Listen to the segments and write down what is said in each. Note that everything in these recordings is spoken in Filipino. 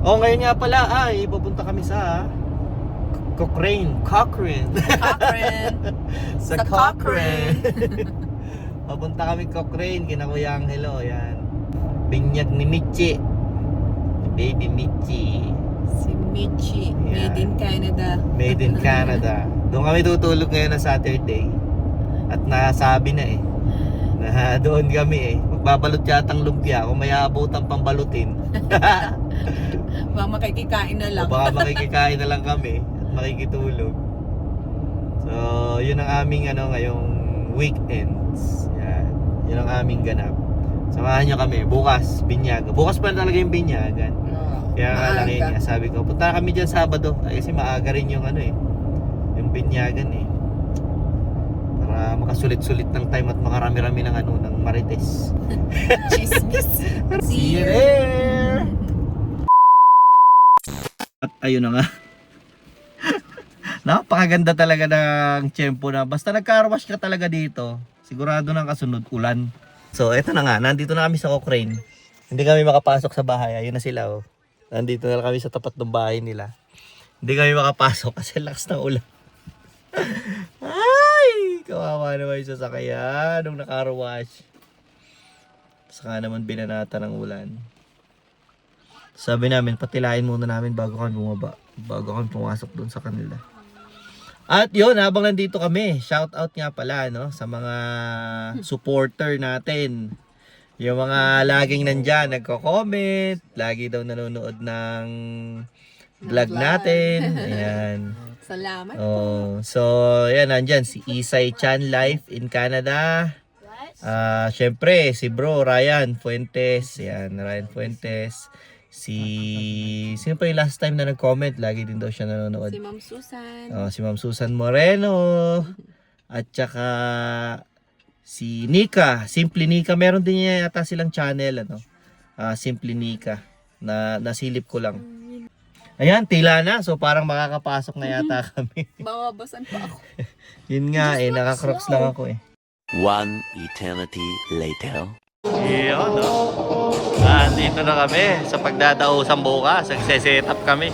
Oh, ngayon nga pala ay pupunta kami sa Cochrane. Sa Cochrane. Papunta kami Cochrane, kina Kuya Angelo, yan. Binyag ni Michi. Baby Michi. Si Michi, Yan. made in Canada. Made in Canada. Doon kami tutulog ngayon na Saturday. At nasabi na na doon kami magbabalot yatang lumpia kung may aabutan pang balutin. Baka makikikain na lang. O baka makikikain na lang kami at makikitulog. So, yun ang aming ngayong weekends. Yan. Yun ang aming ganap. Samahan nyo kami. Bukas, binyaga. Bukas pa talaga yung binyagan. Kaya nga lang niya, sabi ko, punta kami dyan Sabado. Ay, kasi maaga rin yung yung binyagan Para makasulit-sulit ng time at makarami-rami ng ng marites. Chismis. See you there! At ayun na nga. Napakaganda talaga ng tiyempo na. Basta nagka-wash ka talaga dito, sigurado nang kasunod ulan. So eto na nga, nandito na kami sa Cochrane. Hindi kami makapasok sa bahay. Ayun na sila Nandito na kami sa tapat ng bahay nila. Hindi kami makapasok kasi lakas ng ulan. Ay! Kawawa naman yung sasakyan nung naka-wash. Saka naman binanata ng ulan. Sabi namin, patilain muna namin bago kami bumaba. Bago kami pumasok doon sa kanila. At yun, habang nandito kami, shout out nga pala sa mga supporter natin. Yung mga laging nandyan, nagko-comment, lagi daw nanonood ng vlog natin. Ayan. Salamat po. So, yan, nandyan si Isay Chan Life in Canada. Syempre, si bro, Ryan Fuentes. Yan, Ryan Fuentes. Sino pa yung last time na nag-comment? Lagi din daw siya nanonood. Si Ma'am Susan. Si Ma'am Susan Moreno. At saka si Nika, Simply Nika. Meron din niya yata silang channel, Simply Nika. Nasilip ko lang. Ayan, tila na. So parang makakapasok na yata kami. Bawabasan pa ako. Yun nga nakakrocs lang ako One eternity later. Yun, dito na kami sa pagdadausang bukas. Nagse-set up kami.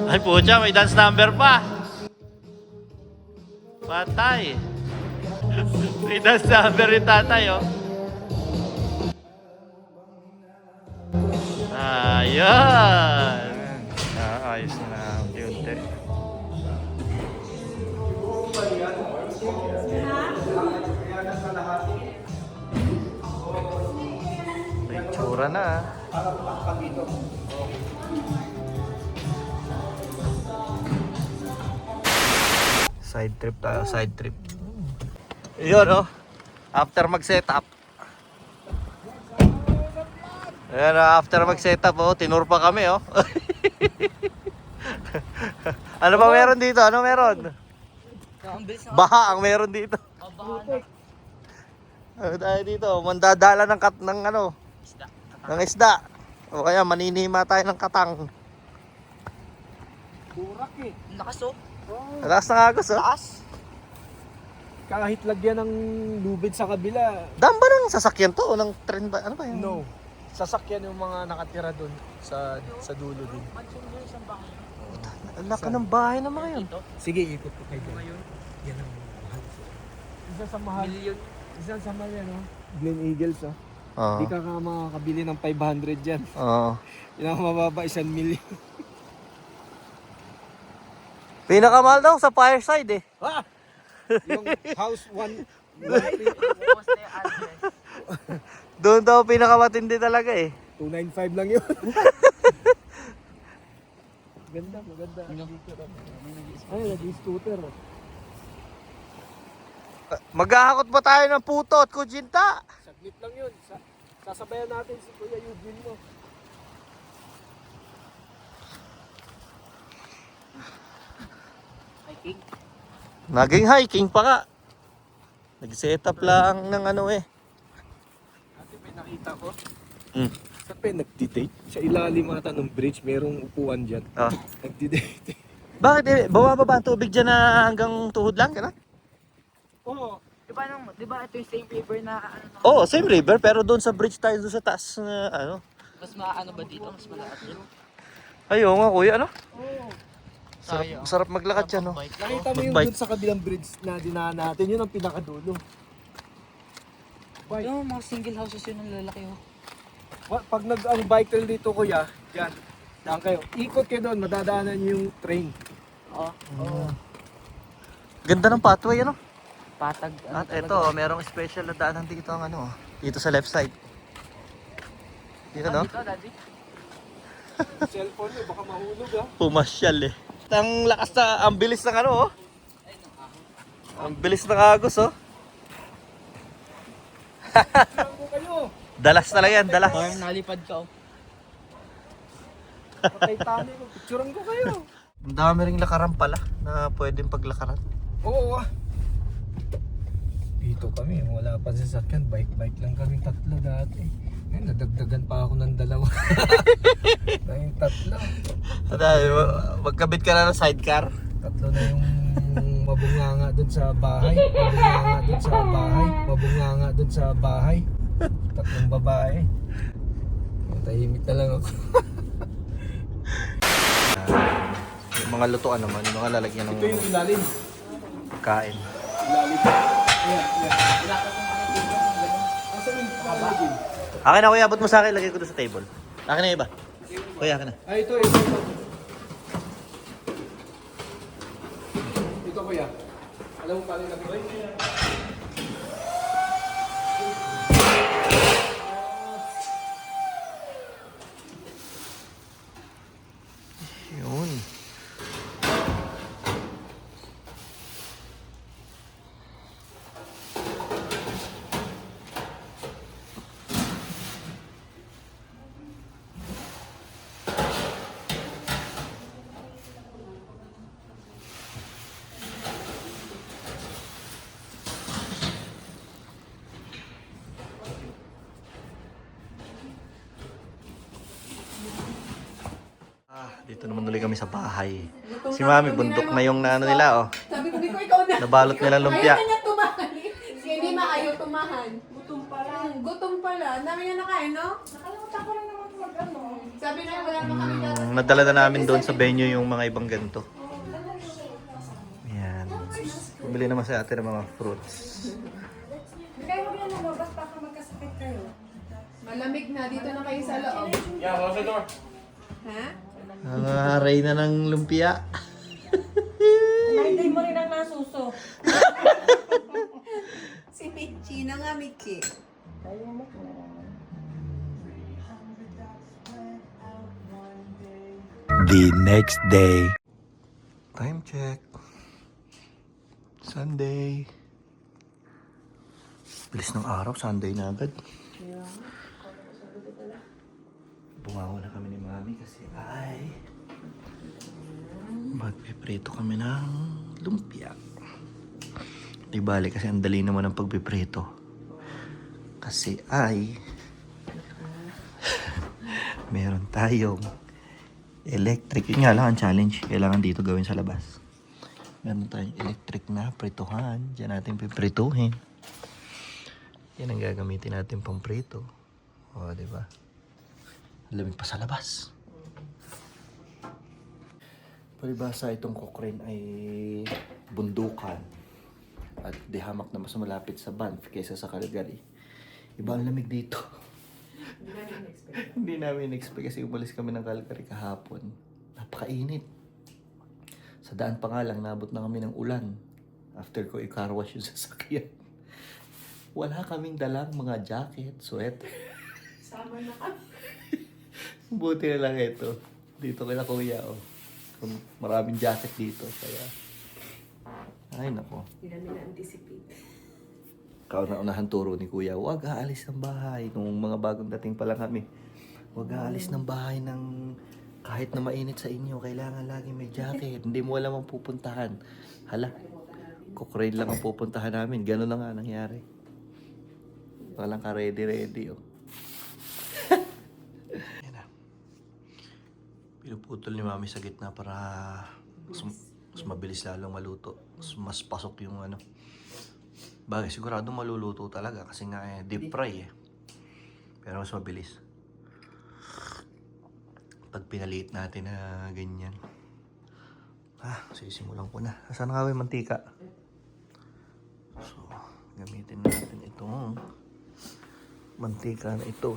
Ay pucha, may dance number pa. Patay. May dance number yung tatay, Ayan. Ayos na. Unti-unti. May tsura na. Side trip tayo, side trip. Yun after mag-setup. Ayan, after mag-setup tinur pa kami Ano ba meron dito? Ano meron? Baha ang meron dito. Ano tayo dito? Mandadala ng ng isda. O kaya maninima tayo ng katang. Burak Lakas Lakas ng agos Lakas. Kahit lagyan ng lubid sa kabila. Dam ba ng sasakyan to? O ng tren ba? Ano ba yun? No. Sasakyan yung mga nakatira doon sa dulo din. Ang laki ng bahay naman ngayon. Sige, ikot ko kayo doon. Yan ang mahal. Isa sa mahal. Isa sa mahal Glen Eagles Hindi ka makakabili ng 500 dyan. Yun ang mababa, 1 million. Pinakamahal daw sa Fireside Yung house 1. Doon daw pinakamatindi talaga 295 lang yun. Maganda. Ay, nag-scooter. Maghahakot ba tayo ng puto at kujinta? Saglit lang yun. Sasabayan natin si Kuya Eugene mo. Hiking. Naging hiking pa ka. Nag-set up lang ng Ate, may nakita ko. Sa nagdi-date. Sa ilalim ata ng bridge, merong upuan dyan. Nagdi-date. Bakit bumababa ang tubig dyan na hanggang tuhod lang? Gano'n? Oo. Di ba ito yung same river na ano? Oo, same river, pero doon sa bridge tayo doon sa taas na ano. Mas maano ba dito? Mas malakas dito? Ayun nga kuya, ano? Oo. Sarap maglakad yan, no? Nakita mo yung Magbike. dun sa kabilang bridge na dinaan natin, yun ang pinakadulo. Yung mga single houses yun ang lalaki oh. Pag ang bike trail dito kuya, dyan, daan kayo. Ikot kayo doon, madadaanan niyo yung train. Oo. Ganda ng pathway, ano? Patag. At ito, merong special na daanan dito ang ano, dito sa left side. Dito, no? Dito, daddy. Cellphone nyo, baka mahulog ah. Pumasyal eh. Ang lakas na, ang bilis ng ano, oh. Ang bilis ng agos, oh. Sino kayo? Dalas talaga yan, dalas. Parang nalipad ka oh. Patay tami ko, picturean ko kayo. Ang dami ring lakaran pala na pwedeng paglakaran. Oo ah. Dito kami, wala pa sasakyan, bike lang kaming tatlo dati. Ngayon, nadagdagan pa ako ng dalawa. Ngayong tatlo. Magkabit ka na ng sidecar. Tatlo na yung mabunganga dun sa bahay. Mabunganga dun sa bahay. Mabunganga dun sa bahay. Tatlong babae. Tahimik na lang ako. Yung mga lutuan naman, yung mga lalagyan ng Ito yung ilalim. kain. Ilalim. Ayan, ayan. Asa yung ilalim? Akin na kuya, abot mo sa akin, lagay ko doon sa table. Akin na iba. Kuya, akin na. Ay, ito. Ito kuya. Alam mo paano nag-break? Yun. Dito naman ulit kami sa bahay. Si Mami, bundok na yung naano nila, oh. Sabi ko, ikaw na. Nabalot nila lumpia. Ayaw na niya tumahan. Si hindi maayaw tumahan. Gutom pala. Gutom pala. Ang dami niya nakain, no? Nakalimutan ko lang naman mag-ano. Sabi na wala naman kami dati. Nadala na namin doon sa venue yung mga ibang ganito. Yan. Bumili naman sa ate ng mga fruits. Kaya huwag yan lumabas, baka magkasakit kayo. Malamig na. Dito na kayo sa loob. Yeah, close the door. Ha? Ang aray na ng lumpia. Hindi mo rin ang nasuso. Si Michi na nga, Michi. The next day. Time check. Sunday. Bilis ng araw, Sunday na agad. Bumawa na kami ni Mami kasi ay magpiprito kami ng lumpia. Di bali kasi ang dali naman ng pagpiprito. Kasi ay meron tayong electric. Yun nga lang ang challenge. Kailangan dito gawin sa labas. Meron tayong electric na prituhan. Diyan natin piprituhin. Yan ang gagamitin natin pang prito. O, diba? Lamig pa sa labas. Palibasa itong Cochrane ay bundukan at di hamak na mas malapit sa Banff kaysa sa Calgary. Iba ang lamig dito. Hindi namin expect kasi umalis kami ng Calgary kahapon. Napakainit. Sa daan pa nga lang, nabot na kami ng ulan. After ko i-car wash yung sasakyan. Wala kaming dalang mga jacket, sweater. Sama na kami. Buti na lang ito. Dito kila kuya, oh. Maraming jacket dito, kaya... Ay, nako. Hindi namin na-anticipate. Kauna-unahan turo ni kuya, huwag aalis ng bahay. Nung mga bagong dating pa lang kami. Huwag aalis ng bahay ng kahit na mainit sa inyo. Kailangan lagi may jacket. Hindi mo alam ang pupuntahan. Hala, Cochrane lang ang pupuntahan namin. Ganun na nga nangyari. Walang ka ready, oh. Pinuputol ni Mami sa gitna para mas mabilis lalong maluto. Mas pasok yung ano, Bagay, sigurado maluluto talaga kasi nga deep fry eh. Pero mas mabilis. Pag pinaliit natin na ganyan. Sisimulan ko na. Asan nga ba yung mantika? So, gamitin natin itong mantika na ito.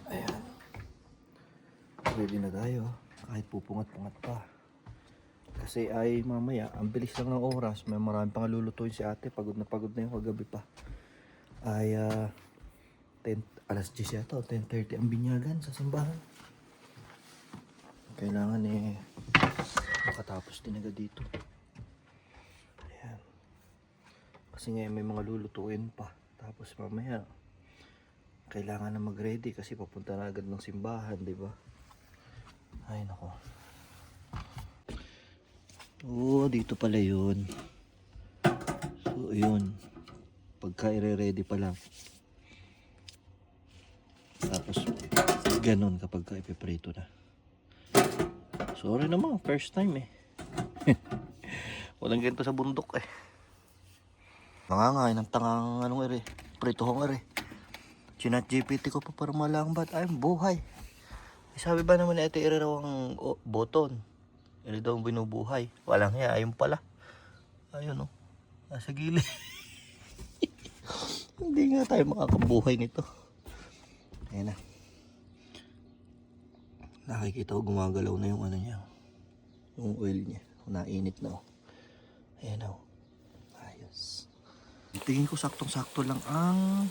Ayan. Ready na tayo. Kahit pupungat-pungat pa. Kasi ay mamaya, ang bilis lang ng oras. May marami pang lulutuin si ate. Pagod na yung kagabi pa. Ay, alas 10 yata, 10:30 ang binyagan sa simbahan. Kailangan makatapos din agad dito. Ayan. Kasi ngayon may mga lulutuin pa. Tapos mamaya, kailangan na mag-ready kasi papunta na agad ng simbahan, di ba? Ay, nako. Dito pala yun. So, yun. Pagka i-ready pa lang. Tapos, ganun kapag ipiprito na. Sorry naman, first time eh. Walang ganito sa bundok eh. Nangangain ng tangang pritohong Chinat GPT ko pa para malangbat. Ay, buhay. Sabi ba naman ito raw ang boton? Ito daw ang binubuhay. Walang hiya, ayun pala. Ayun nasa gilid. Hindi nga tayo makakabuhay nito. Ayan na. Nakikita ko gumagalaw na yung niya. Yung oil niya. Nainit na Ayan ayos. Tingin ko saktong-sakto lang ang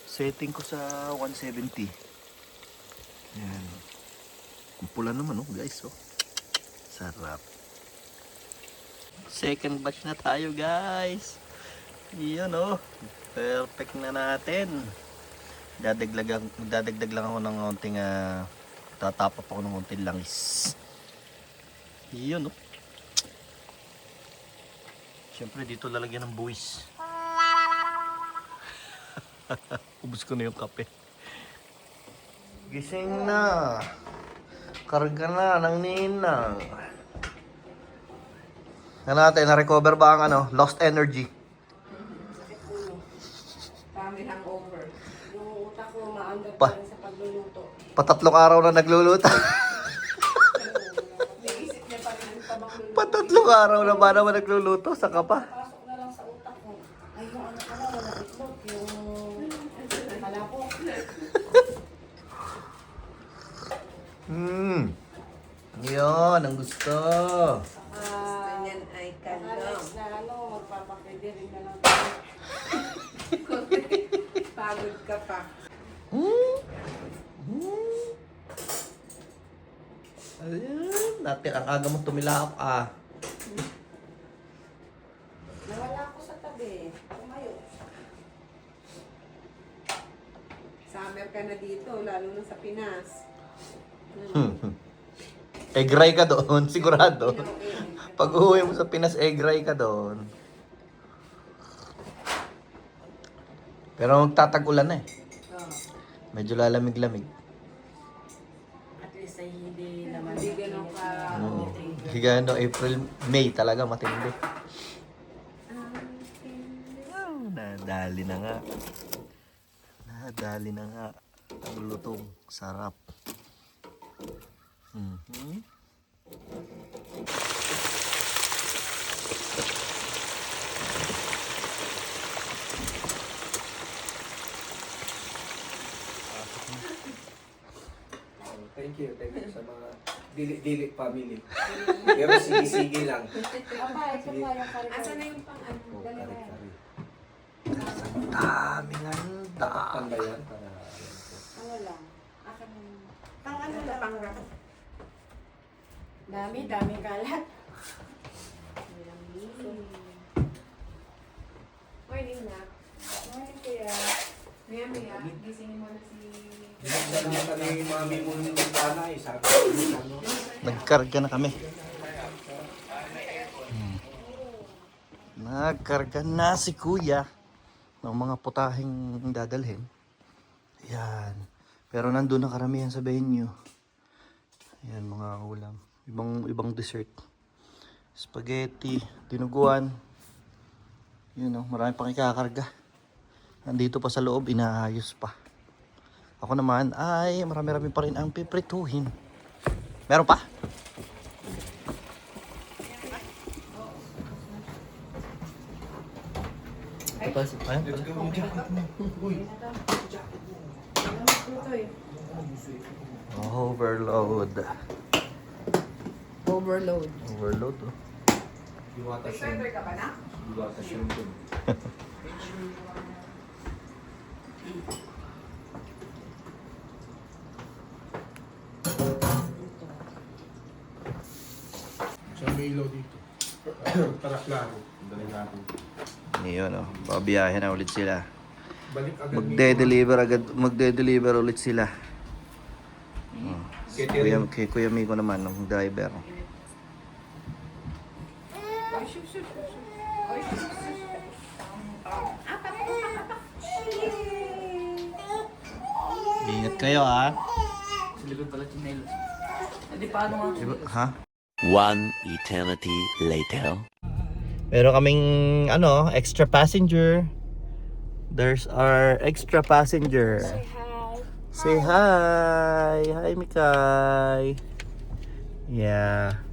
setting ko sa 170. Ayan. Ang pula naman guys Sarap. Second batch na tayo guys. Yun perfect na natin. Dadagdag lang ako ng konting tatapap ako ng konting langis. Yun Siyempre dito lalagyan ng buwis. Ubus ko na yung kape. Gising na. Karga na ng ninang. Natin, na-recover ba ang lost energy? Kami hangover. Yung utak ko maandar Pa- pa rin sa pagluluto. Patatlong araw na nagluluto. Naisip niya pa rin ang tabak luluto. Patatlong araw na ba naman nagluluto? Saka pa? Pasok na lang sa utak ko. Ay, yung ano pala, wala itlog. Yung malapok. Yun, ang gusto. Ganyan ay Next na magpapakede rin na lang. Pagod ka pa. Ayan, natin ang aga mo tumilak Nawala ako sa tabi. Tumayo. Summer ka na dito, lalo na sa Pinas. Egg-ray ka doon, sigurado. Pag uwi mo sa Pinas, egg-ray ka doon. Pero magtatag-ulan na Medyo lalamig-lamig. At least ay hindi naman. Hindi ganun ka. Higano, April, May talaga matindi. Nadali na nga. Nadali na nga. Ang lutong. Sarap. Thank you sa mga dili family. Pero sige lang. Apa, ito pa yung kare. Asan na yung pang-ano? Dali na yan. Daming handa. Takpan ba yan? Para Ano lang. Akin pang ano Ano lang. pang rap? Daming kalat. Morning na. Morning kuya. Maya, gisingin mo na si... Nagdala ni mami mo yung sana sabi ko ano. Nagkarga na kami. Nagkarga na si kuya ng mga putahing dadalhin. Yan. Pero nandun na karamihan sa venue. Yan mga ulam. Ibang dessert. Spaghetti, dinuguan. Yun oh, marami pang ikakarga. Nandito pa sa loob, inaayos pa. Ako naman ay marami-rami pa rin ang piprituhin. Meron pa? Overload. Overload. Overload oh. Excited ka ba na? Sa Milo dito. Para klaro. Dali natin. Ngayon oh, babiyahe na ulit sila. Balik agad Magde-deliver ulit sila. Oh. Kay Kuya Miko naman, ng driver. Ingat kayo ha. Sa likod pala chinelos. Hindi paano nga. Ha? One eternity later. Meron kaming extra passenger. There's our extra passenger. Say hi. Hi Mikay. Yeah.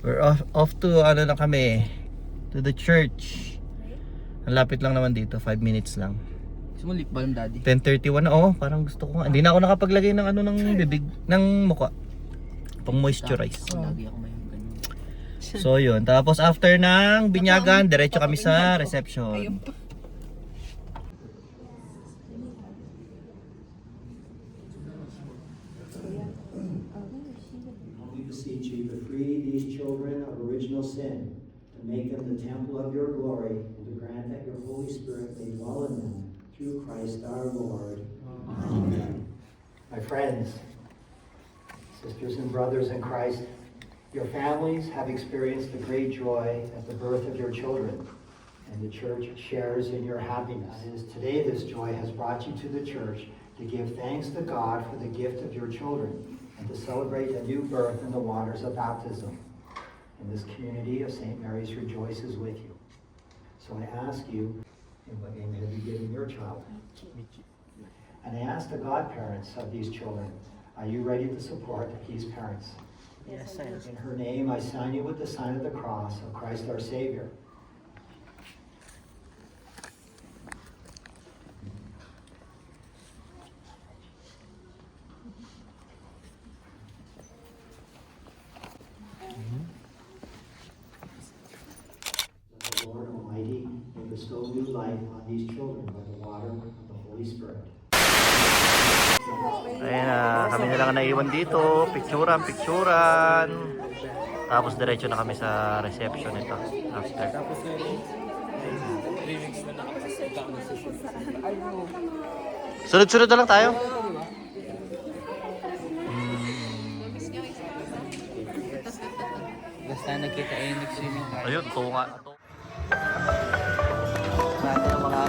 We're off to na kami. To the church. Ang lapit lang naman dito, 5 minutes lang. Gusto mo lip balm, daddy? 10:31 na parang gusto ko nga. Hindi na ako nakapaglagay ng ng bibig, ng mukha. Pang moisturize. Lagi ako may ganun. So yun, tapos after ng binyagan, diretso kami sa reception. We beseech you to free these children of original sin, to make them the temple of your glory, and to grant that your Holy Spirit may dwell in them through Christ our Lord. Amen. My friends, sisters and brothers in Christ, your families have experienced a great joy at the birth of your children, and the church shares in your happiness. It is today this joy has brought you to the church to give thanks to God for the gift of your children, and to celebrate a new birth in the waters of baptism. And this community of St. Mary's rejoices with you. So I ask you, in what name have you given your child? And I ask the godparents of these children, are you ready to support these parents? Yes, sir. In her name, I sign you with the sign of the cross of Christ our Savior. That the Lord Almighty may bestow new life on these children by the water of the Holy Spirit. Ayan na, kami na lang naiwan dito. Picturan. Tapos diretso na kami sa reception nito. After. Sunod-sunod na lang tayo. Basta nagkita nag-swimming tayo. Ayun, tunga. Natin ang mga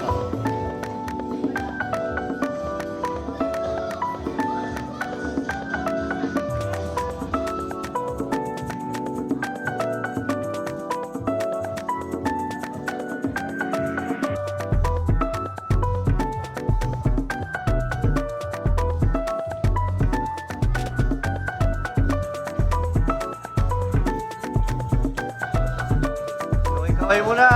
Kaway mo na!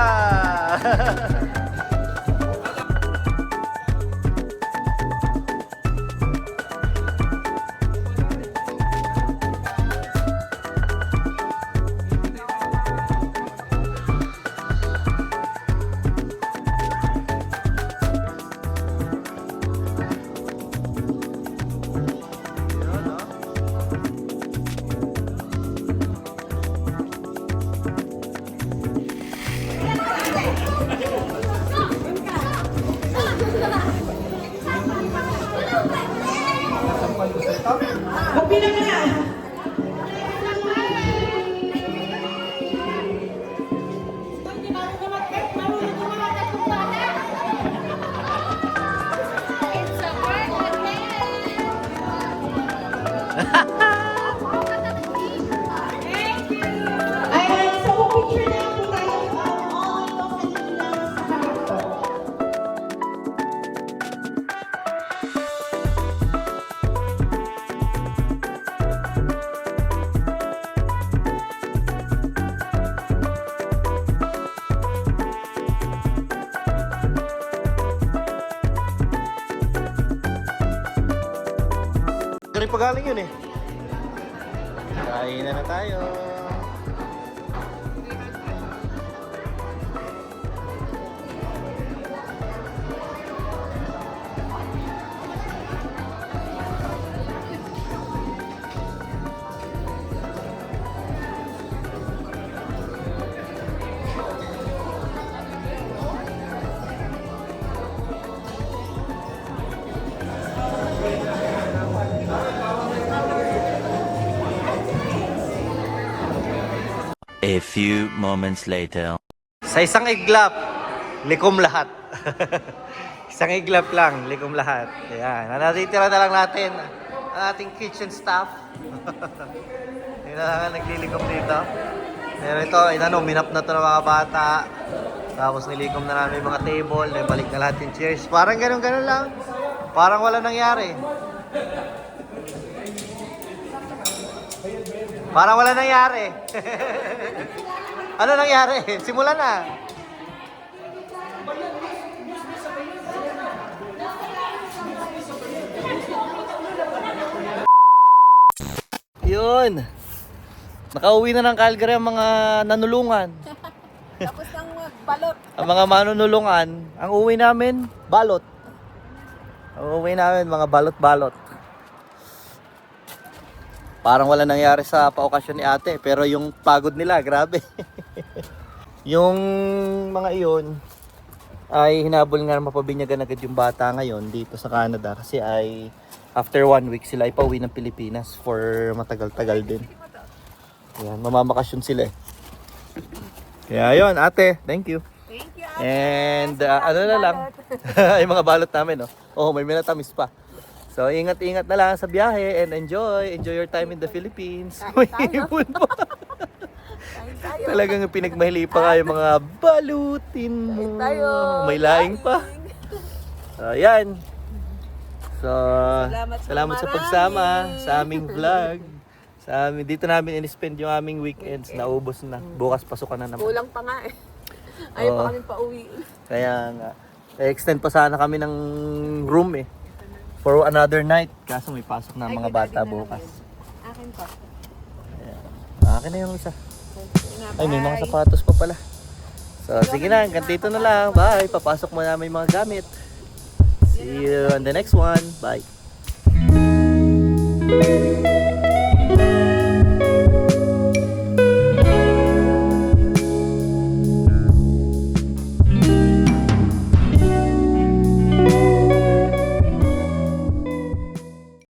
Dari pa galing yun eh. Kain na tayo. A few moments later. Sa isang iglap, likom lahat. Isang iglap lang, likom lahat. Ayan. Natitira na lang natin ang ating kitchen staff. Yun na lang ang naglilikom dito. Pero ito, minap na to ng mga bata. Tapos nilikom na namin yung mga table. Balik na lahat yung chairs. Parang ganun-ganun lang. Parang wala nangyari. Parang wala nangyari. Ano nangyari? Simulan na. Yun. Nakauwi na ng Calgary ang mga nanulungan. Tapos ng balot. Ang mga manunulungan, ang uwi namin, balot. Ang uwi namin, mga balot-balot. Parang wala nangyari sa paokasyon ni ate, pero yung pagod nila, grabe. Yung mga iyon ay hinabol nga mapabinyagan agad yung bata ngayon dito sa Canada kasi ay after 1 week sila ay pauwi ng Pilipinas for matagal-tagal din. Ayan, mamabakasyon sila eh. Kaya yun, ate, thank you. Thank you, And ano na lang, yung mga balot namin, no? Oh, may minatamis pa. So, ingat-ingat na lang sa biyahe and enjoy your time in the Philippines. May ibon pa. Talagang pinagmahili pa nga yung mga balutin mo. May laing pa. So, yan. So, salamat sa pagsama sa aming vlog. Dito namin in-spend yung aming weekends. Naubos na. Bukas pasukan na naman. Kulang pa nga eh. Ayaw pa Oo. kami pauwi. Kaya nga, extend pa sana kami ng room eh. For another night. Kaso may pasok na mga bata bukas. Akin pa. Akin na yung isa. Ay, may mga sapatos pa pala. So, sige na. Hanggang dito na lang. Bye. Papasok mo na may mga gamit. See you on the next one. Bye.